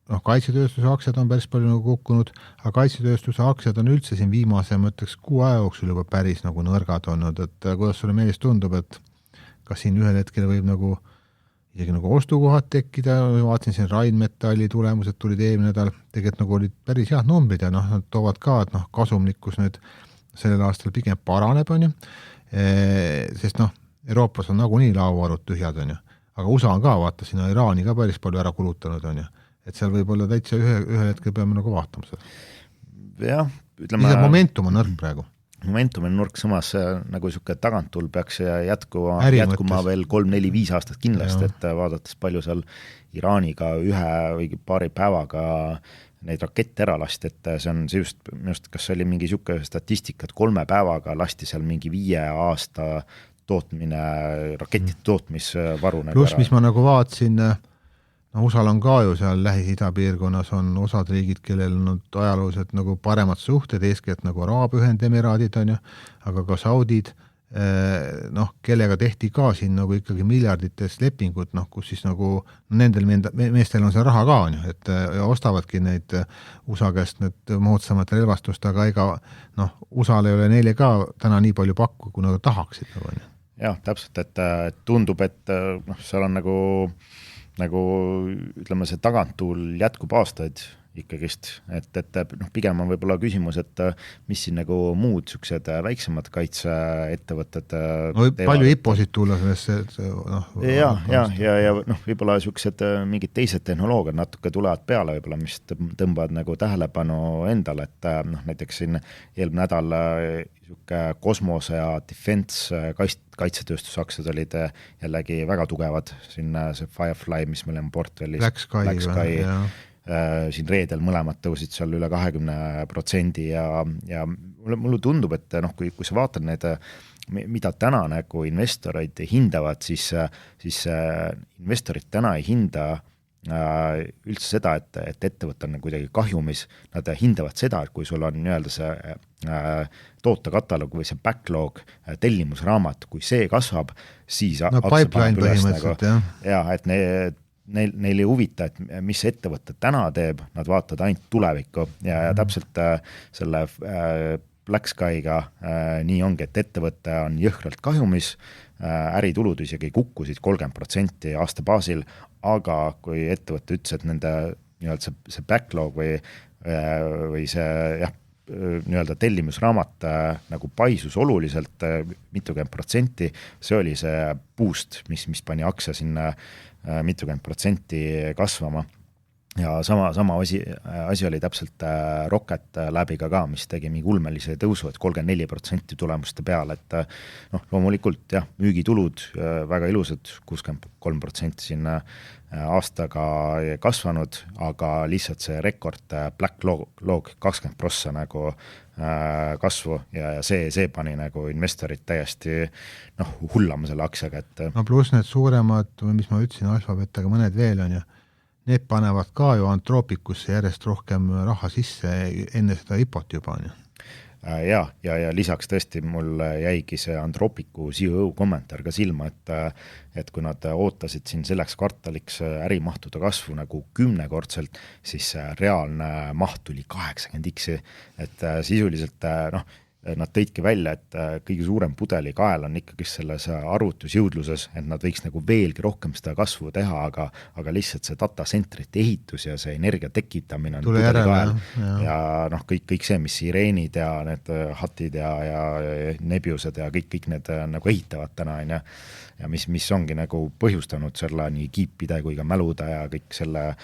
kaitsetööstuse aktsiad on päris palju nagu kukkunud, aga kaitsetööstuse aktsiad on üldse siin viimase, ma ütleks, 6 aja jooksul juba päris nagu nõrgad olnud, et kuidas sulle meeles tundub, et kas siin ühel hetkel võib nagu isegi nagu ostukohad tekkida, vaatasin siin Rheinmetalli tulemused tulid eelmine nädal, tegelikult nagu olid päris head numbrid ja nad toovad ka, et kasumlikkus nüüd sellel aastal pigem paraneb, on ju, sest Euroopas on nagunii lauarud tühjad, on ju, aga USA on ka, vaata, siin on Iraani ka päris palju ära kulutanud, on ju, et seal võib olla täitsa ühel hetkel peame nagu vaatama seda. Jah, ütleme... Momentum on nõrk praegu. Momentum on nurk, samas nagu selline taganttul peaks jätkuma veel 3, 4, 5 aastat kindlasti, et vaadates palju seal Iraaniga ühe või paari päevaga neid rakette ära lasti, et see on see just, kas oli mingi selline statistika, et 3 päevaga lasti seal mingi 5 aasta tootmine, raketid tootmisvaru. Plus, mis ma nagu vaatasin, USA-l on ka ju seal Lähis-Ida piirkonnas on osad riigid, kellel on ajalooliselt nagu paremad suhted, eeskätt nagu Araabia Ühendemiraadid on ju, aga ka Saudid, kellega tehti ka siin nagu ikkagi miljardites lepingud, kus siis nagu nendel meestel on see raha ka on ju, et ostavadki neid USA käest need moodsamat relvastust, aga ega USA-l ei ole neile ka täna nii palju pakku, kui nad tahaksid. Jah, täpselt, et tundub, et seal on nagu ütleme, see taganttuul jätkub aastaid ikkagist, et pigem on võib-olla küsimus, et mis siin nagu muud sellised väiksemad kaitseettevõtted palju IPO-sid tulla sellesse ja võib-olla sellised mingid teised tehnoloogiad natuke tulevad peale võib-olla, mis tõmbavad nagu tähelepanu endale, et näiteks siin eelmine nädal kosmose ja defense kaitsetööstusaktsiad olid jällegi väga tugevad, siin see Firefly, mis meil on portfellis, Black Sky siin reedel mõlemad tõusid seal üle 20% ja mulle tundub, et kui sa vaatad need, mida täna nagu investorid hindavad, siis investorid täna ei hinda üldse seda, et ettevõte on kuidagi kahjumis, nad hindavad seda, et kui sul on nii-öelda see tootekataloog või see backlog, tellimusraamat, kui see kasvab, siis pipeline põhimõtteliselt, jah, et neil ei huvita, et mis ettevõte täna teeb, nad vaatavad ainult tulevikku ja täpselt selle Black Skyga nii ongi, et ettevõte on jõhkralt kahjumis, äritulud isegi kukkusid 30% aasta baasil, aga kui ettevõte ütles, et nende nii-öelda see backlog või see nii-öelda tellimusraamat nagu paisus oluliselt mitukümmend protsenti, see oli see boost, mis pani aktsia sinna mitukümmend protsenti kasvama. ja sama asi oli täpselt Rocket Labiga ka, mis tegi mingi ulmelise tõusu, et 34% tulemuste peale, et noh, loomulikult jah, müügitulud väga ilusad, 63% sinna aastaga kasvanud, aga lihtsalt see rekord Backlog 20% nagu kasvu ja see pani nagu investorid täiesti hullama selle aktsiaga, et no pluss need suuremad, või mis ma ütlesin, Alphabet, aga mõned veel on ju, need panevad ka ju Antropikusse järjest rohkem raha sisse enne seda IPO-t juba on ju. Ja lisaks tõesti mul jäigi see Antropiku CEO kommentaar ka silma, et kui nad ootasid siin selleks kvartaliks ärimahtude kasvu nagu 10-kordselt, siis reaalne maht tuli 80x, et sisuliselt nad tõidki välja, et kõige suurem pudelikael on ikkagi selles arvutusjõudluses, et nad võiks nagu veelgi rohkem seda kasvu teha, aga lihtsalt see datacentrite ehitus ja see energia tekitamine on pudelikael ja kõik see, mis sireenid ja need hatid ja nebjused ja kõik need nagu ehitavad täna on ja mis ongi nagu põhjustanud selle nii kiipide kui ka mälude ja kõik selle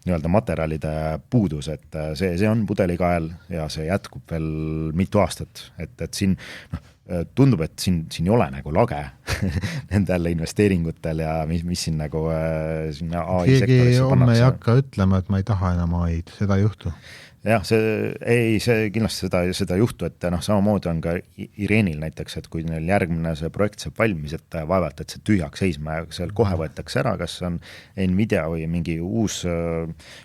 nii-öelda materjalide puudus, et see on pudelikael ja see jätkub veel mitu aastat, et siin tundub, et siin ei ole nagu lage nendel investeeringutel ja mis siin nagu sinna AI sektorisse pannakse. Keegi homme ei hakka ütlema, et ma ei taha enam AI-d, seda ei juhtu. Jah, see kindlasti seda juhtu, et samamoodi on ka Irenil näiteks, et kui neil järgmine see projekt saab valmis, et vaevalt, et see tühjaks seisma ja seal kohe võetakse ära, kas on Nvidia või mingi uus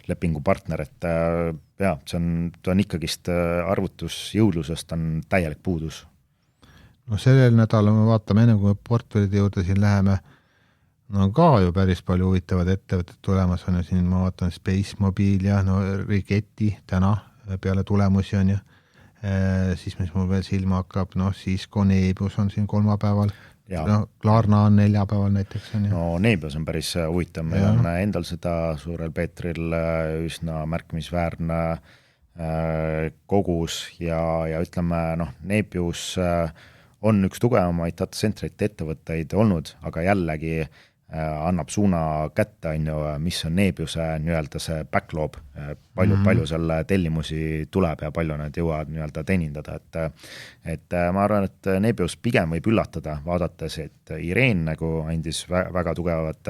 lepingupartner, et jah, ta on ikkagist arvutusjõudlusest on täielik puudus. No sellel nädalal me vaatame enne, kui me portfellide juurde siin läheme, no ka ju päris palju huvitavad ettevõtted tulemas on ja siin ma vaatan Space Mobile ja Rigetti täna peale tulemusi on ju, siis mis mul veel silma hakkab, Cisco Nebius on siin kolmapäeval, Klarna on neljapäeval näiteks on ju. No Nebius on päris huvitav, meil on endal seda suurel Peetril üsna märkimisväärne kogus ja ütleme, Nebius on üks tugevamaid datacentrite ettevõtteid olnud, aga jällegi annab suuna kätte, mis on Nebiuse nii-öelda see backlog, palju selle tellimusi tuleb ja palju need jõuavad nii-öelda teenindada, et ma arvan, et Nebius pigem võib üllatada, vaadates, et Ireen nagu andis väga tugevat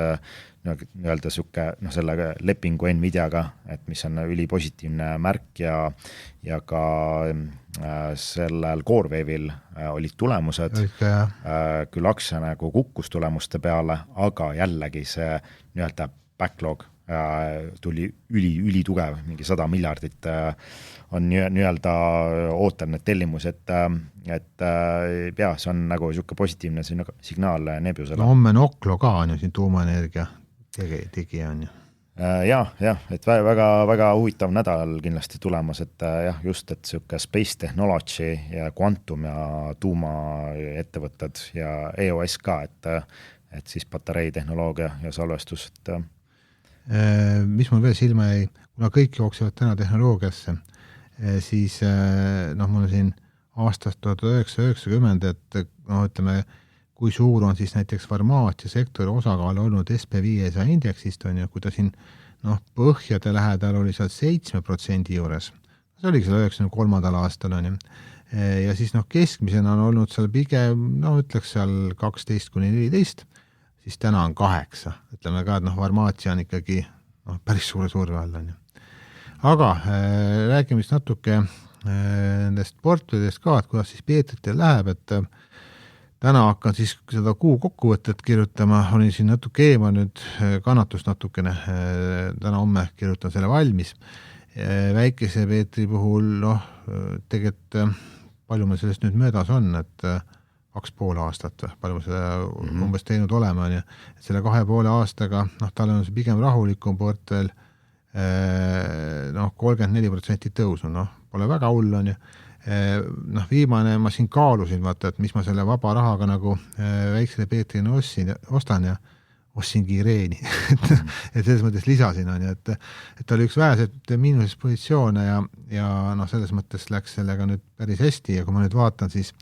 nii-öelda siuke, selle lepingu Nvidiaga, et mis on ülipositiivne märk ja ka sellel CoreWave'il olid tulemused, küll aktsia nagu kukkus tulemuste peale, aga jällegi see nii-öelda backlog tuli ülitugev, mingi 100 miljardit on nii-öelda ootan need tellimus, et ja, see on nagu siuke positiivne signaal Nebiusele. No homme Noklo ka on ju siin tuumaenergia tegija on ju. Jah, et väga huvitav nädal kindlasti tulemas, et jah, just, et siuke Space Technology ja Quantum ja tuumaettevõtted ja EOS ka, et siis patareitehnoloogia ja salvestus, et mis mul veel silma jäi, kuna kõik jooksevad täna tehnoloogiasse, siis mul on siin aastast 1990, et ütleme, kui suur on siis näiteks farmaatia sektori osakaal olnud SP500 indeksist on ja kui ta siin põhjade lähedal oli seal 7% juures, see oligi seal 93. aastal on ja siis keskmisena on olnud seal pigem, ütleks seal 12-14, siis täna on 8, ütleme ka, et farmaatia on ikkagi päris suure surve all on ju. Aga räägime siis natuke nendest portfellidest ka, et kuidas siis Peetritel läheb, et täna hakkan siis seda kuu kokkuvõtet kirjutama, olin siin natuke eema nüüd kannatust natukene, täna homme kirjutan selle valmis. Väikese Peetri puhul, tegelikult palju me sellest nüüd möödas on, et 2,5 aastat, palju me seda umbes teinud olema, et selle 2,5 aastaga, tal on see pigem rahulikum portfell, 34% tõusu, pole väga hull on ju. Viimane ma siin kaalusin, vaata, et mis ma selle vaba rahaga nagu väiksele Peetrini ostan ja ostsingi Ireeni et selles mõttes lisasin, on ju, et oli üks väheselt miinuses positsioone ja noh, selles mõttes läks sellega nüüd päris hästi ja kui ma nüüd vaatan, siis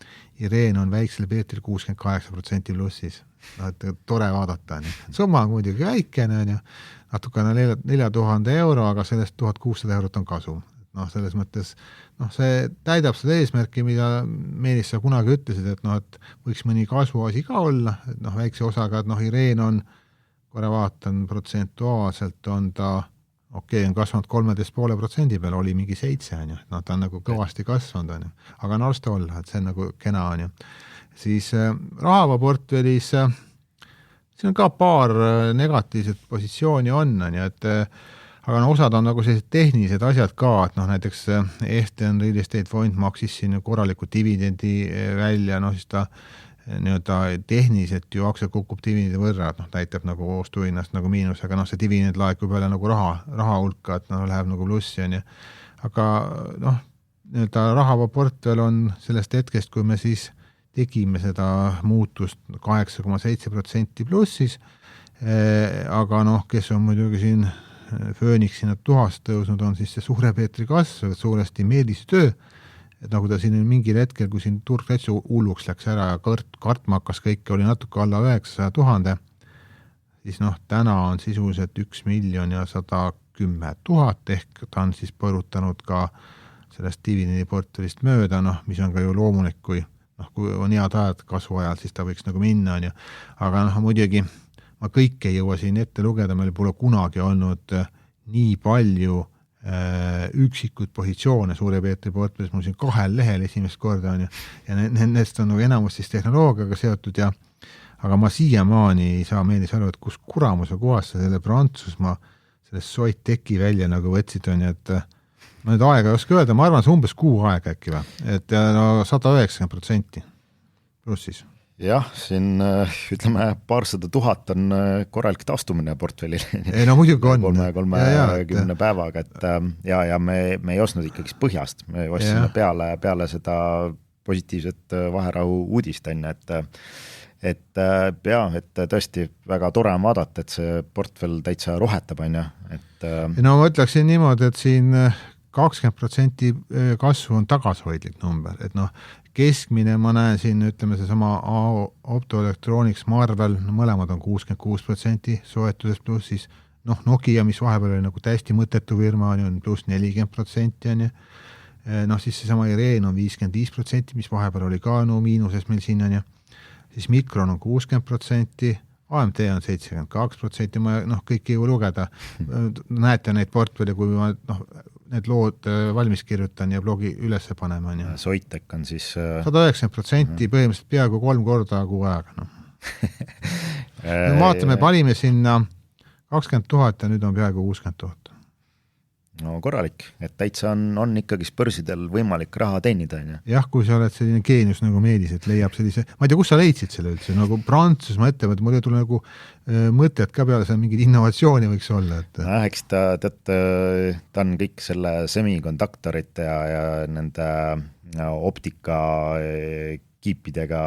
Ireen on väiksel Peetril 68% plussis. No, et tore vaadata, on ju. Summa on muidugi väikene, on ju, natukene 4000 euro, aga sellest 1600 eurot on kasum. Noh, selles mõttes, noh, see täidab seda eesmärki, mida Meelis sa kunagi ütlesid, et noh, et võiks mõni kasvuasi ka olla, et noh, väikse osaga, et noh, Ireen on, korra vaatan, protsentuaalselt on ta, on kasvanud 13,5% peal, oli mingi 7, on ju, et noh, ta on nagu kõvasti kasvanud, on ju, aga on arst olla, et see on nagu kena, on ju. Siis rahava portfellis, siin on ka paar negatiivset positsiooni on ju, et aga no osad on nagu sellised tehnilised asjad ka, et noh, näiteks Eestern Real Estate Fond maksis siin korraliku dividendi välja, noh siis ta nii-öelda tehniliselt ju aktsia kukub dividendi võrra, et noh, näitab nagu ostuhinnast nagu miinus, aga noh, see dividend laekub jälle nagu raha hulka, et noh, läheb nagu plussi, on ju. Aga noh, nii-öelda rahava portfell on sellest hetkest, kui me siis tegime seda muutust 8,7% plussis, aga noh, kes on muidugi siin Föönixina tuhast tõusnud, on siis see Suure Peetri kasv, suuresti Meelise töö, et nagu ta siin mingil hetkel, kui siin turg täitsa hulluks läks ära ja kartma hakkas kõike, oli natuke alla 900 000, siis noh, täna on sisuliselt 1 110 000, ehk ta on siis põrutanud ka sellest dividendiportfellist mööda, noh, mis on ka ju loomulik, kui on head ajad kasvu ajal, siis ta võiks nagu minna, on ju. Aga noh, muidugi ma kõike ei jõua siin ette lugeda, meil pole kunagi olnud nii palju üksikuid positsioone Suure Peetri portfellis, mul siin 2 lehel esimest korda on ju, ja nendest on nagu enamus siis tehnoloogiaga seotud ja aga ma siiamaani ei saa Meelis aru, et kus kuramuse kohast selle Prantsusmaa sellest Soiteki välja nagu võtsid on ju, et ma nüüd aega ei oska öelda, ma arvan, see umbes kuu aega äkki või, et no 190% plussis. Jah, siin ütleme 200 000 on korralik taastumine portfellil. Ei, no muidugi on. 30 päevaga, et ja me ei ostnud ikkagi põhjast, me ostsime peale seda positiivset vaherahu uudist enne, et tõesti väga tore on vaadata, et see portfell täitsa rohetab, on ju. No ma ütleksin niimoodi, et siin 20% kasvu on tagasihoidlik number, et noh, keskmine ma näen siin, ütleme seesama Optoelectronics, Marvel, mõlemad on 66% soetusest pluss siis noh, Nokia, mis vahepeal oli nagu täiesti mõttetu firma, on pluss 40%, on ju. Noh, siis seesama Ireen on 55%, mis vahepeal oli ka no miinuses meil siin, on ju. Siis Micron on 60%, AMD on 72%, ma noh, kõik ei lugeda. Näete neid portfelli, kui ma need lood valmis kirjutan ja blogi üles panema. Soitek on siis 190%, põhimõtteliselt peaaegu 3 korda kuu ajaga. No. Vaatame, panime sinna 20 000 ja nüüd on peaaegu 60 000. No korralik, et täitsa on ikkagi börsidel võimalik raha teenida. Jah, kui sa oled selline geenius nagu Meelis, et leiab sellise, ma ei tea, kus sa leidsid selle üldse, nagu Prantsusmaa ettevõte, mul ei tule nagu mõtted ka peale, seal mingid innovatsiooni võiks olla. Eks ta on kõik selle semikonduktorite ja nende optika kiipidega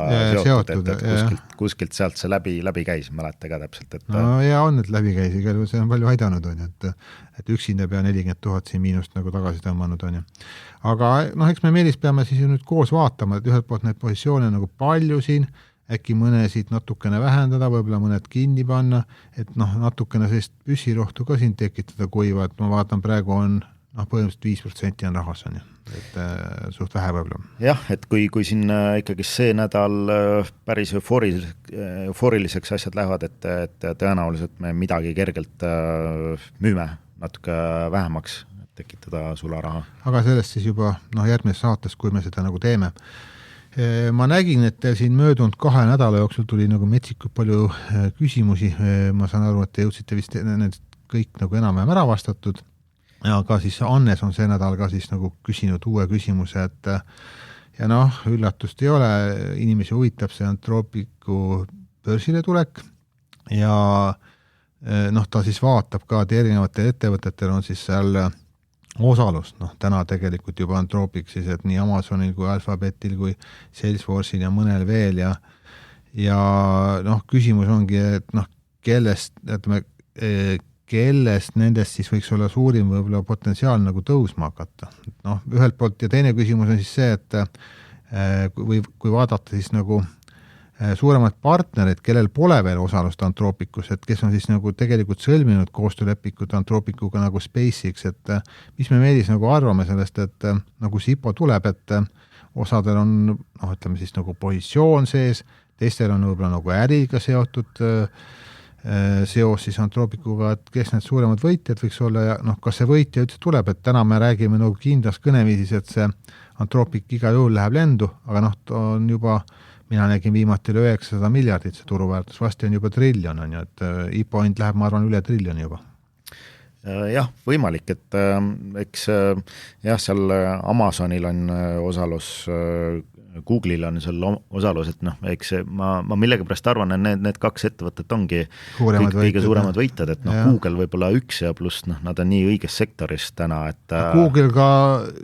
seotud, et kuskilt sealt see läbi käis, mäleta ka täpselt. No ja on, et läbi käis, igal see on palju aidanud, on, et üksinda pea 40 000 siin miinust nagu tagasi tõmmanud, on. Aga noh, eks me Meelis peame siis nüüd koos vaatama, et ühelt poolt neid positsioone nagu palju siin, äkki mõnesid natukene vähendada, võib-olla mõned kinni panna, et noh, natukene sellist püssirohtu ka siin tekitada kuiva, et ma vaatan, praegu on põhimõtteliselt 5% on rahas, on ju, et suht vähe võib-olla. Jah, et kui siin ikkagi see nädal päris eufooriliseks asjad lähevad, et tõenäoliselt me midagi kergelt müüme natuke vähemaks, tekitada sularaha. Aga sellest siis juba järgmises saates, kui me seda nagu teeme. Ma nägin, et siin möödunud 2 nädala jooksul tuli nagu metsikult palju küsimusi, ma saan aru, et te jõudsite vist need kõik nagu enam-vähem ära vastatud. Ja ka siis Annes on see nädal ka siis nagu küsinud uue küsimuse, et ja noh, üllatust ei ole, inimesi huvitab see Anthropicu börsile tulek ja noh, ta siis vaatab ka, et erinevatel ettevõtetel on siis seal osalust, noh, täna tegelikult juba Anthropic siis, et nii Amazonil kui Alphabetil kui Salesforce'il ja mõnel veel ja noh, küsimus ongi, et noh, kellest nendest siis võiks olla suurim võib-olla potentsiaal nagu tõusma hakata. Noh, ühelt poolt ja teine küsimus on siis see, et kui vaadata siis nagu suuremad partnerid, kellel pole veel osalust Anthropicus, et kes on siis nagu tegelikult sõlminud koostöölepikut Anthropicuga nagu SpaceX, et mis me Meelis nagu arvame sellest, et nagu SIPO tuleb, et osadel on, ütleme siis nagu positsioon sees, teistel on võib-olla nagu äriga seotud seos siis Anthropicuga, et kes need suuremad võitjad võiks olla ja kas see võitja üldse tuleb, et täna me räägime nagu kindlas kõneviisis, et see Anthropic iga juhul läheb lendu, aga on juba mina nägin viimati üle 900 miljardit see turuväärtus, vasti on juba triljon, on ju, et IPO hind läheb, ma arvan, üle triljoni juba. Jah, võimalik, et eks seal Amazonil on osalus, Google'il on seal osalus, et eks ma millegipärast arvan, et need kaks ettevõtet ongi kõige suuremad võitjad, et Google võib-olla üks ja pluss nad on nii õiges sektoris täna, et Google ka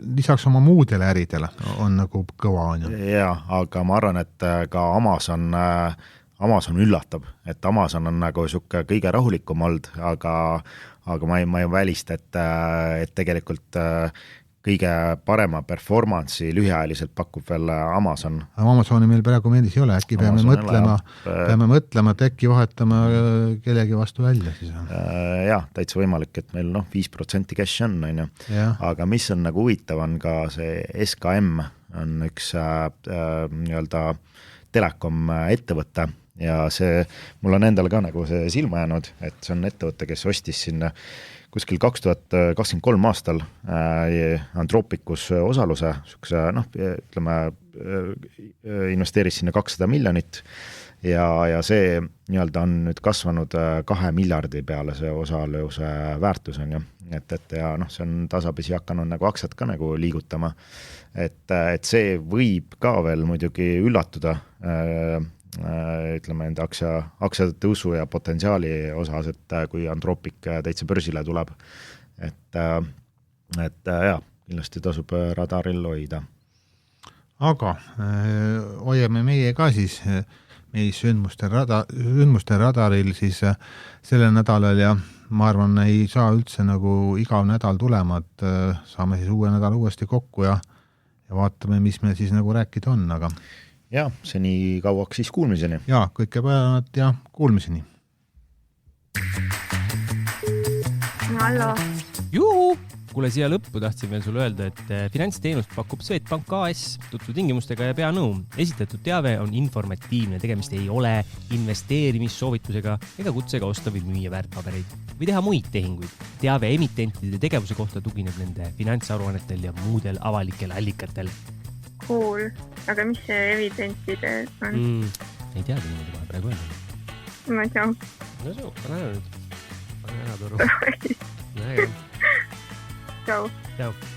lisaks oma muudele äridele on nagu kõva, on ju. Jaa, aga ma arvan, et ka Amazon üllatab, et Amazon on nagu siuke kõige rahulikum olnud, aga ma ei välista, et tegelikult kõige parema performance'i lühiajaliselt pakub veel Amazon. Amazoni meil praegu meeldis ei ole, äkki peame mõtlema, et äkki vahetama kellegi vastu välja siis. Jah, täitsa võimalik, et meil 5% cash on, aga mis on nagu huvitav, on ka see SKM on üks nii-öelda telekom ettevõte ja see, mul on endal ka nagu see silma jäänud, et see on ettevõte, kes ostis sinna kuskil 2023 aastal Anthropicus osaluse, ütleme, investeeris sinna 200 miljonit ja see nii-öelda on nüüd kasvanud 2 miljardi peale see osaluse väärtus on ju, et ja see on tasapisi hakanud nagu aktsiad ka nagu liigutama, et see võib ka veel muidugi üllatuda ütleme enda aktsiade tõusu ja potentsiaali osas, et kui Anthropic täitsa börsile tuleb, et jah, kindlasti tasub radaril hoida. Aga hoiame meie ka siis meie sündmuste radaril siis sellel nädalal ja ma arvan, ei saa üldse nagu igav nädal tulema, et saame siis uue nädal uuesti kokku ja vaatame, mis meil siis nagu rääkida on, aga ja, see nii kauaks siis kuulmiseni. Ja, kõike päevad ja kuulmiseni. Hallo. Juhu! Kuule, siia lõppu tahtsin veel sulle öelda, et finantsteenust pakub Swedbank AS tutvu tingimustega ja pea nõu. Esitatud teave on informatiivne, tegemist ei ole investeerimissoovitusega ega kutsega osta või müüa väärtpabereid või teha muid tehinguid. Teave emitentide tegevuse kohta tugineb nende finantsaruannetel ja muudel avalikel allikatel. Cool, aga mis see evidentide on? Ei teagi niimoodi vahe praegu öelda. Ma ei tea. No see, pane ära nüüd. Pane ära toru. Ciao. Ciao.